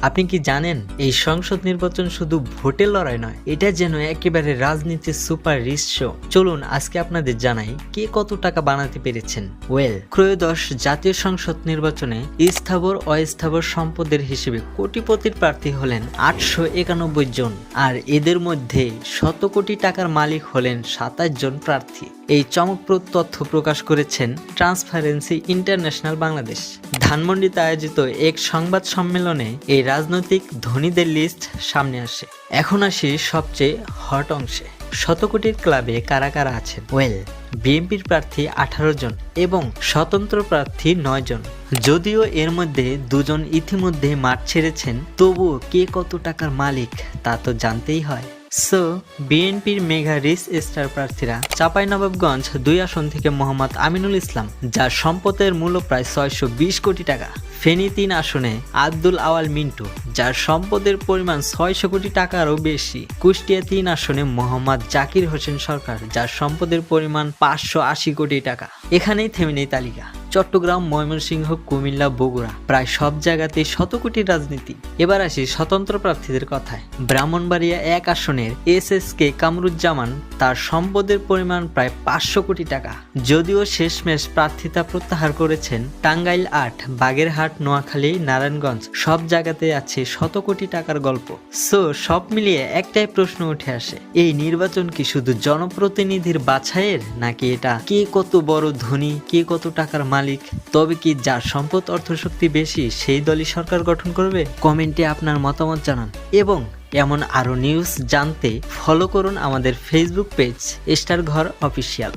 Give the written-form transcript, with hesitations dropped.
আপনি কি জানেন এই সংসদ নির্বাচন শুধু ভোটের লড়াই নয়, এটা যেন একেবারে রাজনীতির সুপার রিচ শো। চলুন আজকে আপনাদের জানাই কে কত টাকা বানাতে পেরেছেন। ত্রয়োদশ জাতীয় সংসদ নির্বাচনে স্থাবর অস্থাবর সম্পদের হিসেবে কোটিপতির প্রার্থী হলেন 891 জন, আর এদের মধ্যে শত কোটি টাকার মালিক হলেন 27 জন প্রার্থী। এই চমকপ্রদ তথ্য প্রকাশ করেছেন ট্রান্সপারেন্সি ইন্টারন্যাশনাল বাংলাদেশ। ধানমন্ডিতে আয়োজিত এক সংবাদ সম্মেলনে এই রাজনৈতিক ধনীদের লিস্ট সামনে আসে। এখন আসি সবচেয়ে হট অংশে। শত কোটির ক্লাবে কারা কারা আছেন? বিএনপির প্রার্থী 18 জন এবং স্বতন্ত্র প্রার্থী 9 জন। যদিও এর মধ্যে 2 জন ইতিমধ্যে মাঠ ছেড়েছেন, তবুও কে কত টাকার মালিক তা তো জানতেই হয়। বিএনপির মেগা রিচ স্টার প্রার্থীরা: চাঁপাইনবাবগঞ্জ 2 আসন থেকে মোহাম্মদ আমিনুল ইসলাম, যার সম্পদের মূল্য প্রায় 620 কোটি টাকা। ফেনী 3 আসনে আব্দুল আওয়াল মিন্টু, যার সম্পদের পরিমাণ 600 কোটি টাকারও বেশি। কুষ্টিয়া 3 আসনে মোহাম্মদ জাকির হোসেন সরকার, যার সম্পদের পরিমাণ 580 কোটি টাকা। এখানেই থেমে নেই তালিকা। চট্টগ্রাম, ময়মনসিংহ, কুমিল্লা, বগুড়া, প্রায় সব জায়গাতেই শত কোটির রাজনীতি। এবার আসি স্বতন্ত্র প্রার্থীদের কথায়। ব্রাহ্মণবাড়িয়া 1 আসনের SSK কামরুজ্জামান, তার সম্পদের পরিমাণ প্রায় 500 কোটি টাকা। যদিও শেষমেশ প্রার্থিতা প্রত্যাহার করেছেন। টাঙ্গাইল 8, বাগেরহাট, নোয়াখালী, নারায়ণগঞ্জ, সব জায়গাতে আছে শত কোটি টাকার গল্প। সব মিলিয়ে একটাই প্রশ্ন উঠে আসে, এই নির্বাচন কি শুধু জনপ্রতিনিধির বাছাইয়ের, নাকি এটা কে কত বড় ধনী, কে কত টাকার মালিক? তবে কি যার সম্পদ অর্থশক্তি বেশি সেই দলই সরকার গঠন করবে? কমেন্টে আপনার মতামত জানান এবং এমন আরো নিউজ জানতে ফলো করুন আমাদের ফেসবুক পেজ স্টার ঘর অফিসিয়াল।